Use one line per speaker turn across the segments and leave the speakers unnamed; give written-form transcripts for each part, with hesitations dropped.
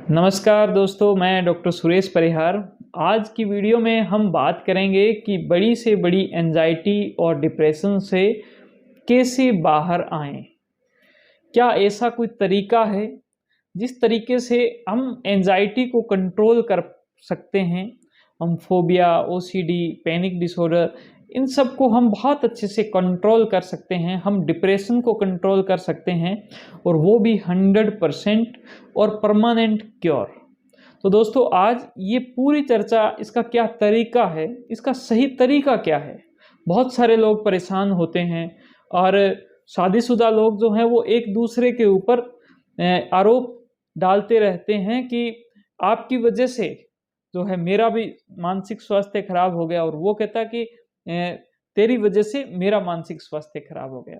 नमस्कार दोस्तों, मैं डॉक्टर सुरेश परिहार। आज की वीडियो में हम बात करेंगे कि बड़ी से बड़ी एंजाइटी और डिप्रेशन से कैसे बाहर आएं। क्या ऐसा कोई तरीका है जिस तरीके से हम एंजाइटी को कंट्रोल कर सकते हैं? हम phobia, OCD, panic disorder in सब को हम बहुत अच्छे से कंट्रोल कर सकते हैं। हम डिप्रेशन को कंट्रोल कर सकते हैं और वो भी 100% और परमानेंट क्योर। तो दोस्तों, आज ये पूरी चर्चा, इसका क्या तरीका है, इसका सही तरीका क्या है। बहुत सारे लोग परेशान होते हैं और शादीशुदा लोग जो हैं वो एक दूसरे के ऊपर आरोप डालते रहते हैं कि आपकी वजह से जो है मेरा भी मानसिक स्वास्थ्य खराब हो गया, और वो कहता है कि तेरी वजह से मेरा मानसिक स्वास्थ्य खराब हो गया।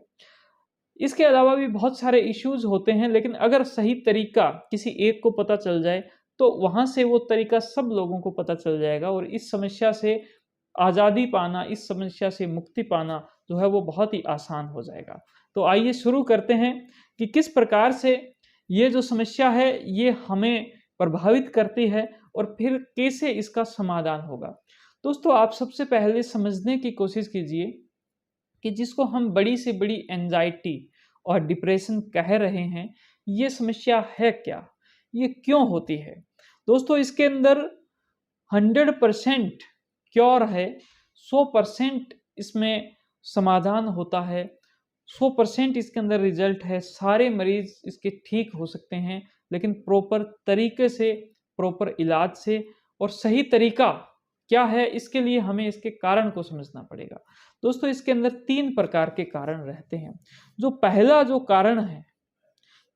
इसके अलावा भी बहुत सारे इश्यूज होते हैं, लेकिन अगर सही तरीका किसी एक को पता चल जाए तो वहां से वो तरीका सब लोगों को पता चल जाएगा, और इस समस्या से आज़ादी पाना, इस समस्या से मुक्ति पाना जो है वो बहुत ही आसान हो जाएगा। तो आइए शुरू करते हैं कि किस प्रकार से ये जो समस्या है ये हमें प्रभावित करती है और फिर कैसे इसका समाधान होगा। दोस्तों, आप सबसे पहले समझने की कोशिश कीजिए कि जिसको हम बड़ी से बड़ी एंजाइटी और डिप्रेशन कह रहे हैं, ये समस्या है क्या? ये क्यों होती है? दोस्तों, इसके अंदर 100% क्योर है, 100% इसमें समाधान होता है, 100% इसके अंदर रिजल्ट है। सारे मरीज इसके ठीक हो सकते हैं, लेकिन प्रॉपर तरीके से, प्रॉपर इलाज से। और सही तरीका क्या है, इसके लिए हमें इसके कारण को समझना पड़ेगा। दोस्तों, इसके अंदर 3 प्रकार के कारण रहते हैं। जो पहला जो कारण है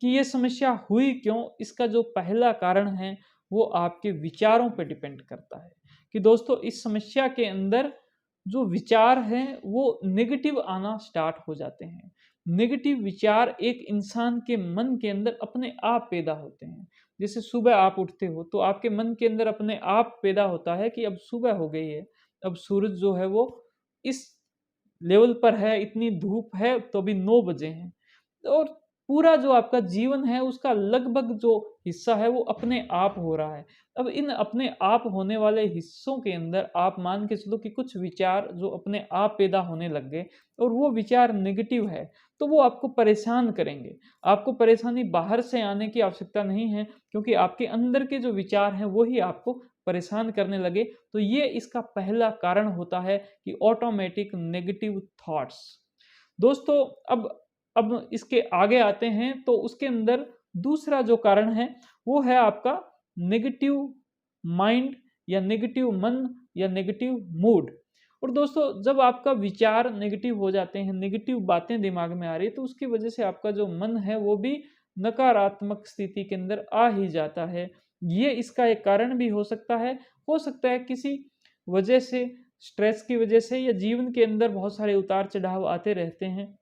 कि ये समस्या हुई क्यों, इसका जो पहला कारण है वो आपके विचारों पे डिपेंड करता है। कि दोस्तों, इस समस्या के अंदर जो विचार हैं वो नेगेटिव आना स्टार्ट हो जाते हैं। नेगेटिव विचार एक इंसान के मन के अंदर अपने आप पैदा होते हैं। जैसे सुबह आप उठते हो तो आपके मन के अंदर अपने आप पैदा होता है कि अब सुबह हो गई है, अब सूरज जो है वो इस लेवल पर है, इतनी धूप है, तो अभी 9 बजे हैं। और पूरा जो आपका जीवन है उसका लगभग जो हिस्सा है वो अपने आप हो रहा है। अब इन अपने आप होने वाले हिस्सों के अंदर आप मान के चलो कि कुछ विचार जो अपने आप पैदा होने लग गए और वो विचार नेगेटिव है, तो वो आपको परेशान करेंगे। आपको परेशानी बाहर से आने की आवश्यकता नहीं है, क्योंकि आपके अंदर के जो विचार हैं वो ही आपको परेशान करने लगे। तो ये इसका पहला कारण होता है कि ऑटोमेटिक नेगेटिव थॉट्स। दोस्तों, अब इसके आगे आते हैं तो उसके अंदर दूसरा जो कारण है वो है आपका नेगेटिव माइंड या नेगेटिव मन या नेगेटिव मूड। और दोस्तों, जब आपका विचार नेगेटिव हो जाते हैं, नेगेटिव बातें दिमाग में आ रही है, तो उसकी वजह से आपका जो मन है वो भी नकारात्मक स्थिति के अंदर आ ही जाता है। ये इसका एक कारण भी हो सकता है किसी वजह से, स्ट्रेस की वजह से, या जीवन के अंदर बहुत सारे उतार चढ़ाव आते रहते हैं,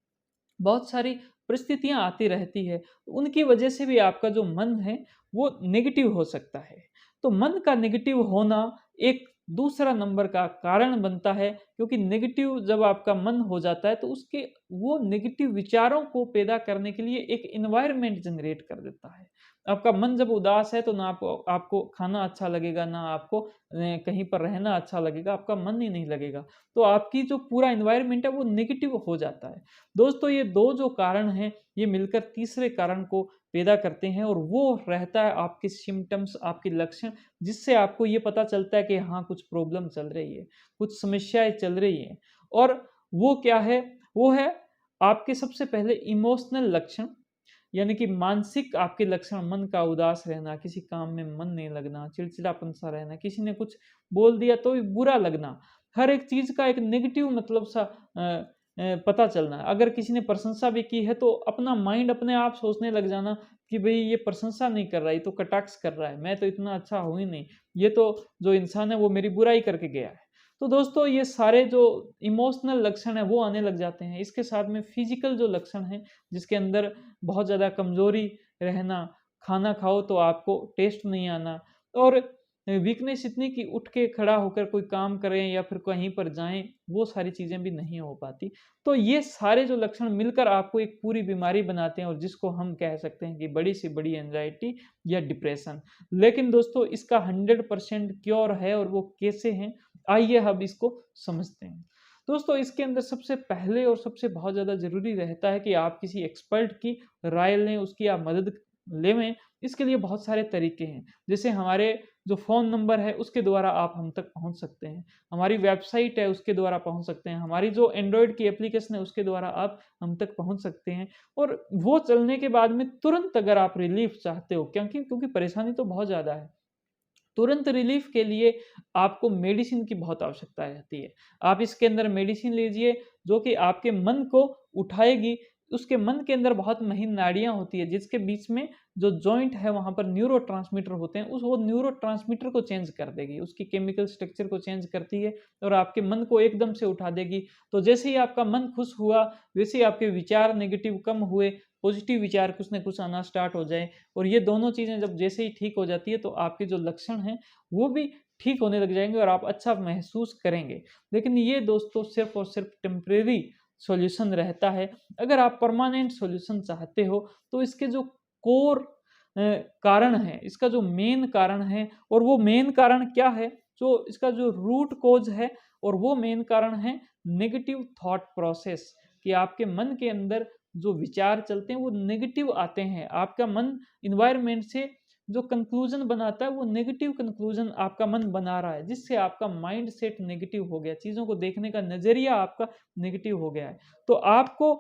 बहुत सारी परिस्थितियां आती रहती है, उनकी वजह से भी आपका जो मन है वो नेगेटिव हो सकता है। तो मन का नेगेटिव होना एक दूसरा नंबर का कारण बनता है, क्योंकि नेगेटिव जब आपका मन हो जाता है तो उसके वो नेगेटिव विचारों को पैदा करने के लिए एक एनवायरनमेंट जनरेट कर देता है। आपका मन जब उदास है तो ना आपको आपको खाना अच्छा लगेगा, ना आपको कहीं पर रहना अच्छा लगेगा, आपका मन ही नहीं लगेगा। तो आपकी जो पूरा एनवायरनमेंट है वो नेगेटिव हो जाता है। दोस्तों, ये 2 जो कारण हैं, ये मिलकर तीसरे कारण को पैदा करते हैं, और वो रहता है आपके सिम्पटम्स, आपके लक्षण, जिससे आपको ये पता चलता है कि हाँ, कुछ प्रॉब्लम चल रही है, कुछ समस्याएँ चल रही हैं। और वो क्या है? वो है आपके सबसे पहले इमोशनल लक्षण, यानी कि मानसिक आपके लक्षण, मन का उदास रहना, किसी काम में मन नहीं लगना, चिड़चिड़ापन सा रहना, किसी ने कुछ बोल दिया तो भी बुरा लगना, हर एक चीज़ का एक नेगेटिव मतलब सा पता चलना। अगर किसी ने प्रशंसा भी की है तो अपना माइंड अपने आप सोचने लग जाना कि भई ये प्रशंसा नहीं कर रहा है, ये तो कटाक्ष कर रहा है, मैं तो इतना अच्छा हूँ ही नहीं, ये तो जो इंसान है वो मेरी बुराई करके गया है। तो दोस्तों, ये सारे जो इमोशनल लक्षण हैं वो आने लग जाते हैं। इसके साथ में फिजिकल जो लक्षण हैं, जिसके अंदर बहुत ज़्यादा कमज़ोरी रहना, खाना खाओ तो आपको टेस्ट नहीं आना, और वीकनेस इतनी कि उठ के खड़ा होकर कोई काम करें या फिर कहीं पर जाएँ, वो सारी चीज़ें भी नहीं हो पाती। तो ये सारे जो लक्षण मिलकर आपको एक पूरी बीमारी बनाते हैं और जिसको हम कह सकते हैं कि बड़ी से बड़ी एंग्ज़ायटी या डिप्रेशन। लेकिन दोस्तों इसका 100% क्योर है और वो कैसे हैं? आइए अब इसको समझते हैं। दोस्तों इसके अंदर सबसे पहले और सबसे बहुत ज़्यादा ज़रूरी रहता है कि आप किसी एक्सपर्ट की राय लें, उसकी आप मदद लेवें। इसके लिए बहुत सारे तरीके हैं। जैसे हमारे जो फ़ोन नंबर है उसके द्वारा आप हम तक पहुँच सकते हैं। हमारी वेबसाइट है उसके द्वारा पहुँच सकते हैं। हमारी जो एंड्रॉयड की एप्लीकेशन है उसके द्वारा आप हम तक पहुँच सकते हैं। और वो चलने के बाद में तुरंत अगर आप रिलीफ़ चाहते हो क्योंकि परेशानी तो बहुत ज़्यादा है। तुरंत रिलीफ के लिए आपको मेडिसिन की बहुत आवश्यकता रहती है। आप इसके अंदर मेडिसिन लीजिए जो कि आपके मन को उठाएगी। उसके मन के अंदर बहुत महीन नाड़ियाँ होती है जिसके बीच में जो जॉइंट है वहाँ पर न्यूरोट्रांसमीटर होते हैं उस वो न्यूरोट्रांसमीटर को चेंज कर देगी। उसकी केमिकल स्ट्रक्चर को चेंज करती है और आपके मन को एकदम से उठा देगी। तो जैसे ही आपका मन खुश हुआ वैसे ही आपके विचार नेगेटिव कम हुए, पॉजिटिव विचार कुछ न कुछ आना स्टार्ट हो जाए। और ये दोनों चीज़ें जब जैसे ही ठीक हो जाती है तो आपके जो लक्षण हैं वो भी ठीक होने लग जाएँगे और आप अच्छा महसूस करेंगे। लेकिन ये दोस्तों सिर्फ़ और सिर्फ़ टेम्परेरी सॉल्यूशन रहता है। अगर आप परमानेंट सॉल्यूशन चाहते हो तो इसके जो कोर कारण है, इसका जो मेन कारण है और वो मेन कारण क्या है? जो इसका जो रूट कॉज़ है और वो मेन कारण है नेगेटिव थॉट प्रोसेस कि आपके मन के अंदर जो विचार चलते हैं वो नेगेटिव आते हैं। आपका मन एनवायरनमेंट से जो कंक्लूजन बनाता है वो नेगेटिव कंक्लूजन आपका मन बना रहा है जिससे आपका माइंड सेट नेगेटिव हो गया, चीज़ों को देखने का नज़रिया आपका नेगेटिव हो गया है। तो आपको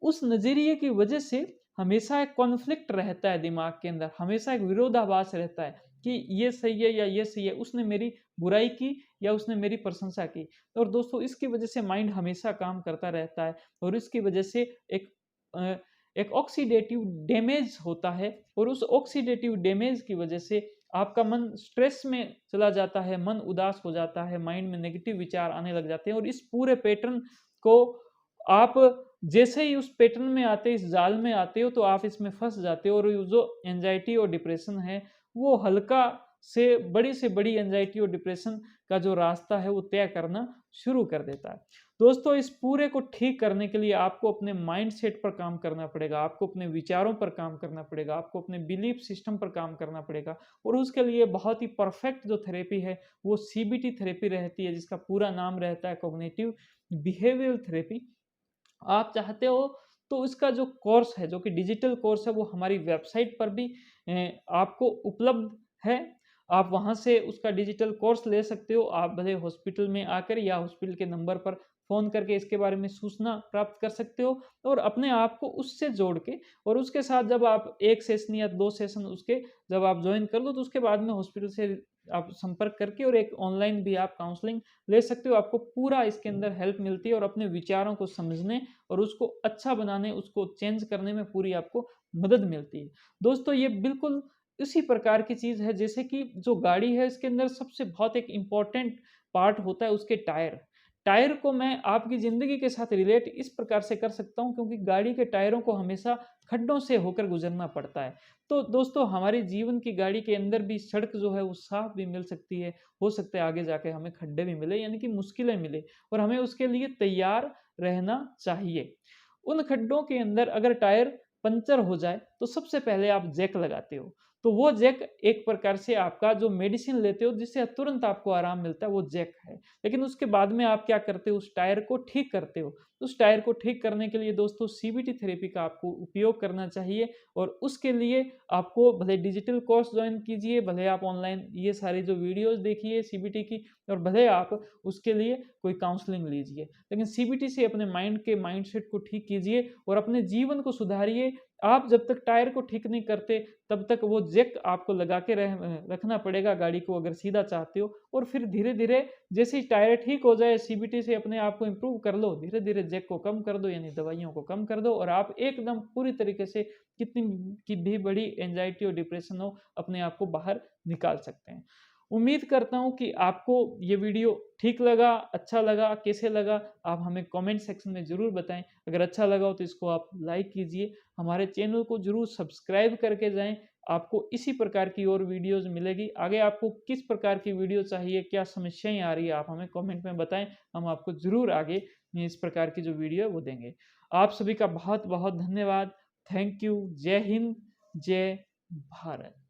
उस नज़रिए की वजह से हमेशा एक कॉन्फ्लिक्ट रहता है दिमाग के अंदर, हमेशा एक विरोधाभास रहता है कि ये सही है या ये सही है, उसने मेरी बुराई की या उसने मेरी प्रशंसा की। और दोस्तों इसकी वजह से माइंड हमेशा काम करता रहता है और इसकी वजह से एक अ, एक ऑक्सीडेटिव डैमेज होता है और उस ऑक्सीडेटिव डैमेज की वजह से आपका मन स्ट्रेस में चला जाता है, मन उदास हो जाता है, माइंड में नेगेटिव विचार आने लग जाते हैं और इस पूरे पैटर्न को आप जैसे ही उस पैटर्न में आते, इस जाल में आते हो तो आप इसमें फँस जाते हो और ये जो एंग्ज़ायटी और डिप्रेशन है, वो हल्का से बड़ी एंग्ज़ायटी और डिप्रेशन का जो रास्ता है वो तय करना शुरू कर देता है। दोस्तों इस पूरे को ठीक करने के लिए आपको अपने माइंडसेट पर काम करना पड़ेगा, आपको अपने विचारों पर काम करना पड़ेगा, आपको अपने बिलीफ सिस्टम पर काम करना पड़ेगा और उसके लिए बहुत ही परफेक्ट जो थेरेपी है वो सीबीटी थेरेपी रहती है जिसका पूरा नाम रहता है कॉग्निटिव बिहेवियरल थेरेपी। आप चाहते हो तो इसका जो कोर्स है जो कि डिजिटल कोर्स है वो हमारी वेबसाइट पर भी आपको उपलब्ध है। आप वहाँ से उसका डिजिटल कोर्स ले सकते हो। आप भले हॉस्पिटल में आकर या हॉस्पिटल के नंबर पर फ़ोन करके इसके बारे में सूचना प्राप्त कर सकते हो और अपने आप को उससे जोड़ के और उसके साथ जब आप 1 सेशन या 2 सेशन उसके जब आप जॉइन कर लो तो उसके बाद में हॉस्पिटल से आप संपर्क करके और एक ऑनलाइन भी आप काउंसलिंग ले सकते हो। आपको पूरा इसके अंदर हेल्प मिलती है और अपने विचारों को समझने और उसको अच्छा बनाने, उसको चेंज करने में पूरी आपको मदद मिलती है। दोस्तों ये बिल्कुल इसी प्रकार की चीज़ है जैसे कि जो गाड़ी है इसके अंदर सबसे बहुत एक इम्पोर्टेंट पार्ट होता है उसके टायर। टायर को मैं आपकी ज़िंदगी के साथ रिलेट इस प्रकार से कर सकता हूँ क्योंकि गाड़ी के टायरों को हमेशा खड्डों से होकर गुज़रना पड़ता है। तो दोस्तों हमारे जीवन की गाड़ी के अंदर भी सड़क जो है वो साफ भी मिल सकती है। हो सकता है आगे जाके हमें खड्डे भी मिले यानी कि मुश्किलें मिले और हमें उसके लिए तैयार रहना चाहिए। उन खड्डों के अंदर अगर टायर पंचर हो जाए तो सबसे पहले आप जैक लगाते हो। तो वो जैक एक प्रकार से आपका जो मेडिसिन लेते हो जिससे तुरंत आपको आराम मिलता है वो जैक है। लेकिन उसके बाद में आप क्या करते हो उस टायर को ठीक करते हो। उस टायर को ठीक करने के लिए दोस्तों सीबीटी थेरेपी का आपको उपयोग करना चाहिए और उसके लिए आपको भले डिजिटल कोर्स जॉइन कीजिए, भले आप ऑनलाइन ये सारी जो वीडियोज़ देखिए सीबीटी की और भले आप उसके लिए कोई काउंसलिंग लीजिए। लेकिन सीबीटी से अपने माइंड के माइंडसेट को ठीक कीजिए और अपने जीवन को सुधारिए। आप जब तक टायर को ठीक नहीं करते तब तक वो जैक आपको लगा के रखना पड़ेगा गाड़ी को अगर सीधा चाहते हो और फिर धीरे-धीरे जैसे ही टायर ठीक हो जाए सीबीटी से अपने आप को इम्प्रूव कर लो, धीरे-धीरे जैक को कम कर दो यानी दवाइयों को कम कर दो और आप एकदम पूरी तरीके से कितनी की भी बड़ी एंग्जायटी और डिप्रेशन हो, अपने आप को बाहर निकाल सकते हैं। उम्मीद करता हूँ कि आपको ये वीडियो ठीक लगा, अच्छा लगा, कैसे लगा? आप हमें कमेंट सेक्शन में ज़रूर बताएँ। अगर अच्छा लगा हो तो इसको आप लाइक कीजिए, हमारे चैनल को ज़रूर सब्सक्राइब करके जाएँ। आपको इसी प्रकार की और वीडियोज़ मिलेगी। आगे आपको किस प्रकार की वीडियो चाहिए, क्या समस्याएँ आ रही है, आप हमें कमेंट में बताएँ, हम आपको ज़रूर आगे इस प्रकार की जो वीडियो है वो देंगे। आप सभी का बहुत-बहुत धन्यवाद। Thank you. जय हिंद, जय भारत।